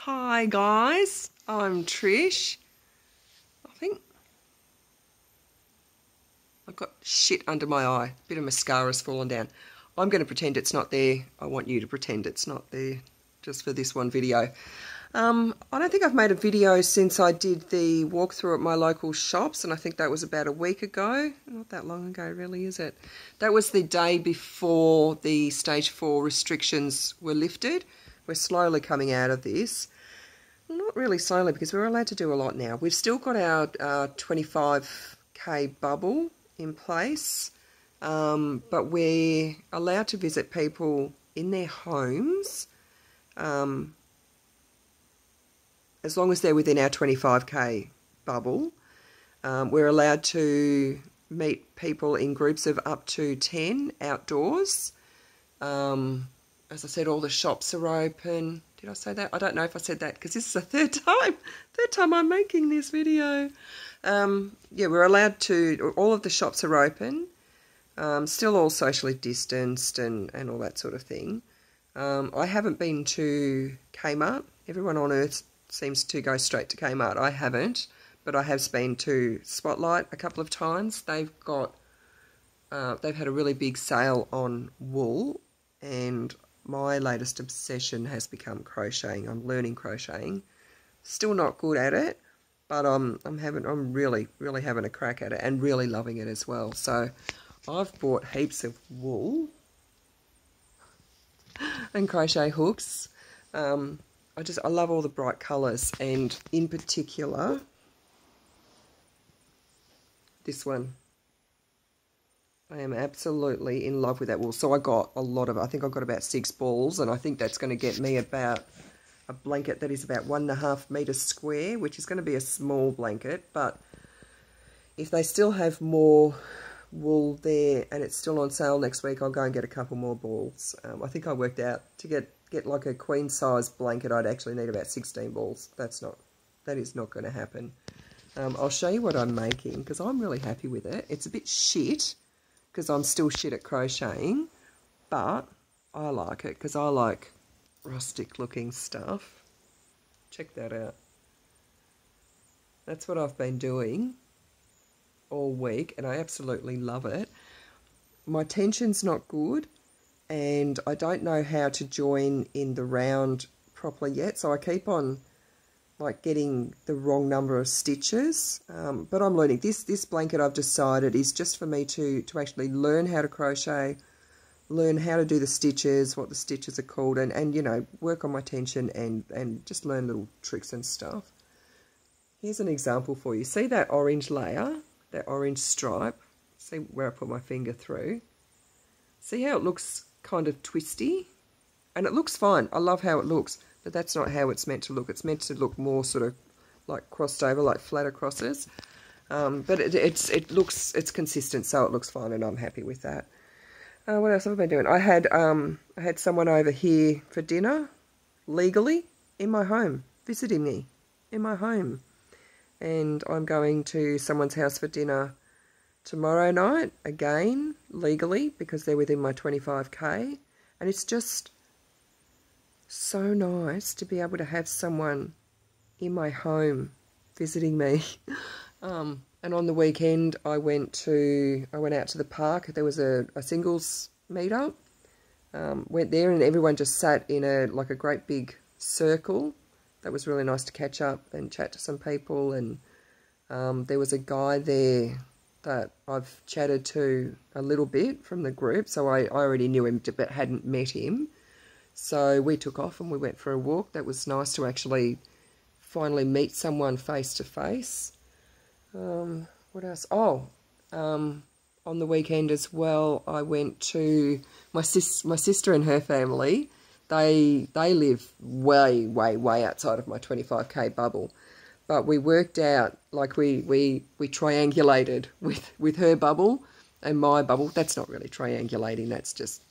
Hi guys, I'm Trish. I think I've got shit under my eye. A bit of mascara's fallen down. I'm going to pretend it's not there. I want you to pretend it's not there just for this one video. I don't think I've made a video since I did the walkthrough at my local shops, and I think that was about a week ago. Not that long ago really, is it? That was the day before the stage 4 restrictions were lifted. We're slowly coming out of this. Well, not really slowly, because we're allowed to do a lot now. We've still got our 25k bubble in place, but we're allowed to visit people in their homes as long as they're within our 25k bubble. We're allowed to meet people in groups of up to 10 outdoors. As I said, all the shops are open. Did I say that? I don't know if I said that because this is the third time I'm making this video. Yeah, we're allowed to, all of the shops are open, still all socially distanced and all that sort of thing. I haven't been to Kmart. Everyone on earth seems to go straight to Kmart. I haven't, but I have been to Spotlight a couple of times. They've got, they've had a really big sale on wool, and my latest obsession has become crocheting. I'm learning crocheting. Still not good at it, but I'm really having a crack at it and really loving it as well. So I've bought heaps of wool and crochet hooks. I love all the bright colours, and in particular this one. I am absolutely in love with that wool. So I got a lot of it. I think I got about 6 balls, and I think that's going to get me about a blanket that is about 1.5 metres square, which is going to be a small blanket. But if they still have more wool there and it's still on sale next week, I'll go and get a couple more balls. I think I worked out to get like a queen size blanket, I'd actually need about 16 balls. That is not going to happen. I'll show you what I'm making because I'm really happy with it. It's a bit shit because I'm still shit at crocheting, but I like it because I like rustic looking stuff. Check that out. That's what I've been doing all week, and I absolutely love it. My tension's not good, and I don't know how to join in the round properly yet, so I keep on like getting the wrong number of stitches, but I'm learning. This blanket, I've decided, is just for me to actually learn how to crochet, learn how to do the stitches, what the stitches are called, and you know, work on my tension and just learn little tricks and stuff. Here's an example for you. See that orange layer, that orange stripe? See where I put my finger through? See how it looks kind of twisty? And it looks fine. I love how it looks. But that's not how it's meant to look. It's meant to look more sort of like crossed over, like flatter crosses. But it's consistent, so it looks fine, and I'm happy with that. What else have I been doing? I had someone over here for dinner, legally, in my home, visiting me in my home. And I'm going to someone's house for dinner tomorrow night, again, legally, because they're within my 25k. And it's just so nice to be able to have someone in my home visiting me. And on the weekend I went out to the park. There was a singles meetup. Went there, and everyone just sat in a great big circle. That was really nice to catch up and chat to some people. And there was a guy there that I've chatted to a little bit from the group, so I already knew him but hadn't met him. So we took off and we went for a walk. That was nice to actually finally meet someone face to face. What else? Oh, on the weekend as well, I went to my sister and her family. They live way outside of my 25k bubble. But we worked out, like we triangulated with her bubble and my bubble. That's not really triangulating, that's just,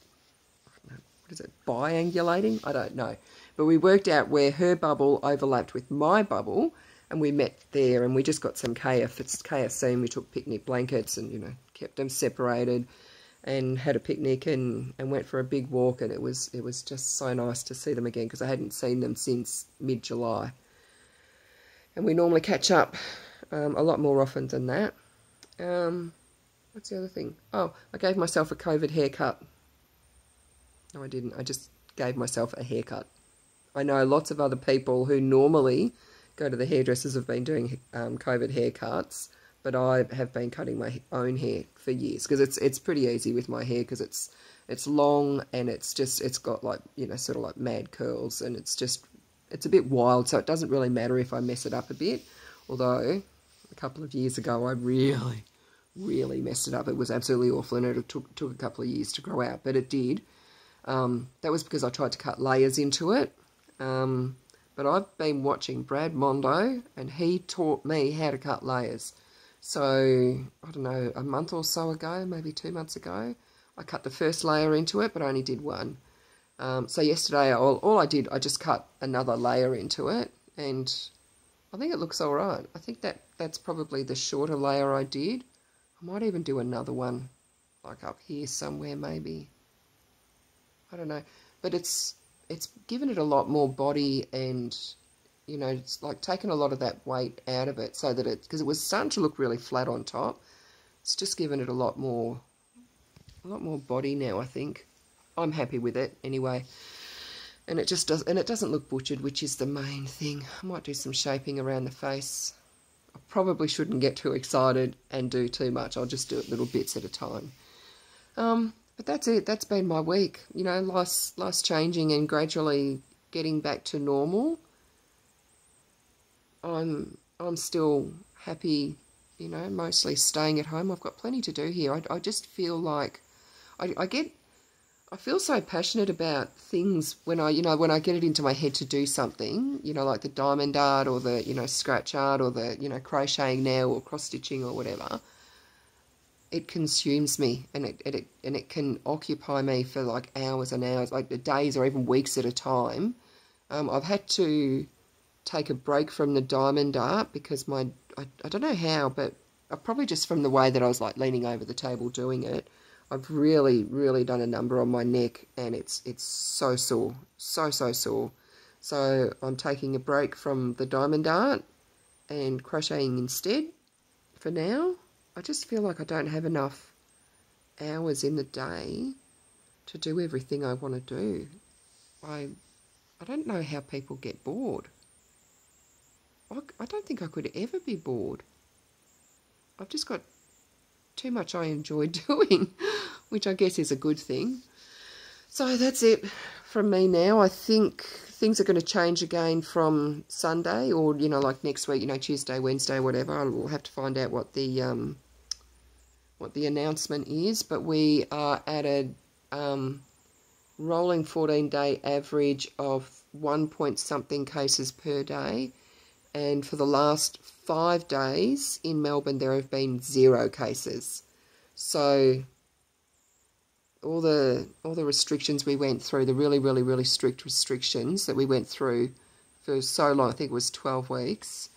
what is it, biangulating? I don't know. But we worked out where her bubble overlapped with my bubble, and we met there, and we just got some KFC, and we took picnic blankets and, you know, kept them separated. and had a picnic and went for a big walk, and it was just so nice to see them again because I hadn't seen them since mid-July. And we normally catch up a lot more often than that. What's the other thing? Oh, I gave myself a COVID haircut. No, I didn't. I just gave myself a haircut. I know lots of other people who normally go to the hairdressers have been doing COVID haircuts, but I have been cutting my own hair for years because it's pretty easy with my hair because it's long and it's got like, you know, sort of like mad curls, and it's a bit wild, so it doesn't really matter if I mess it up a bit. Although a couple of years ago I really messed it up. It was absolutely awful, and it took a couple of years to grow out, but it did. That was because I tried to cut layers into it. But I've been watching Brad Mondo, and he taught me how to cut layers. So, I don't know, a month or so ago, maybe 2 months ago, I cut the first layer into it, but I only did one. So yesterday, all I did, I just cut another layer into it, and I think it looks all right. I think that's probably the shorter layer I did. I might even do another one, like up here somewhere maybe. I don't know, but it's given it a lot more body, and, you know, it's like taken a lot of that weight out of it so that because it was starting to look really flat on top. It's just given it a lot more body now, I think. I'm happy with it anyway. And it doesn't look butchered, which is the main thing. I might do some shaping around the face. I probably shouldn't get too excited and do too much. I'll just do it little bits at a time. But that's it. That's been my week. You know, life's changing and gradually getting back to normal. I'm still happy, you know, mostly staying at home. I've got plenty to do here. I just feel like I feel so passionate about things when I get it into my head to do something, you know, like the diamond art or the, you know, scratch art or the, you know, crocheting now or cross stitching or whatever. It consumes me, and it can occupy me for like hours and hours, like days or even weeks at a time. I've had to take a break from the diamond art because I don't know how, but probably just from the way that I was like leaning over the table doing it, I've really done a number on my neck, and it's so sore, so sore. So I'm taking a break from the diamond art and crocheting instead for now. I just feel like I don't have enough hours in the day to do everything I want to do. I don't know how people get bored. I don't think I could ever be bored. I've just got too much I enjoy doing, which I guess is a good thing. So that's it from me now. I think things are going to change again from Sunday, or, you know, like next week, you know, Tuesday, Wednesday, whatever. I'll have to find out what the announcement is, but we are at a rolling 14-day average of 1 point something cases per day, and for the last 5 days in Melbourne there have been 0 cases. So all the restrictions we went through, the really strict restrictions that we went through for so long, I think it was 12 weeks,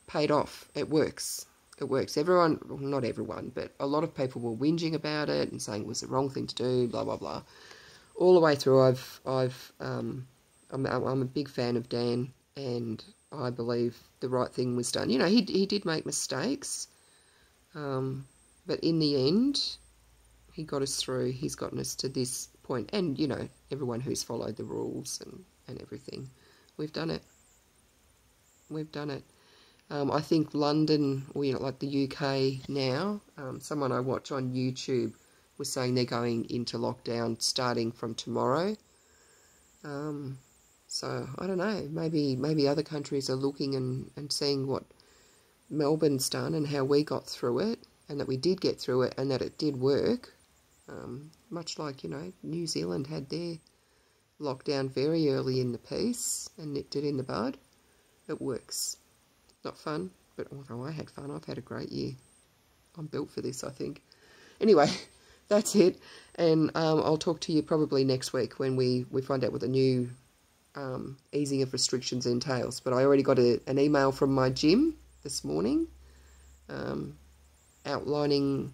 paid off. It works. It works. Everyone, well, not everyone, but a lot of people were whinging about it and saying it was the wrong thing to do, blah, blah, blah. All the way through, I'm a big fan of Dan, and I believe the right thing was done. You know, he did make mistakes, but in the end, he got us through. He's gotten us to this point, and, you know, everyone who's followed the rules and everything, we've done it. We've done it. I think London, or, you know, like the UK now, someone I watch on YouTube was saying they're going into lockdown starting from tomorrow. So, I don't know, maybe other countries are looking and seeing what Melbourne's done and how we got through it, and that we did get through it and that it did work. Much like, you know, New Zealand had their lockdown very early in the piece and nipped it in the bud. It works. Not fun, but although I had fun, I've had a great year. I'm built for this, I think. Anyway, that's it. And I'll talk to you probably next week when we find out what the new easing of restrictions entails. But I already got an email from my gym this morning outlining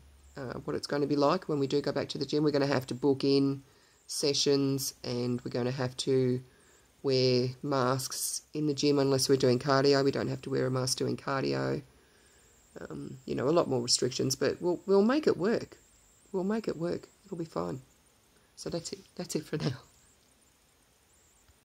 what it's going to be like when we do go back to the gym. We're going to have to book in sessions, and we're going to have to wear masks in the gym unless we're doing cardio. We don't have to wear a mask doing cardio. You know, a lot more restrictions, but we'll make it work. We'll make it work. It'll be fine. So that's it. That's it for now.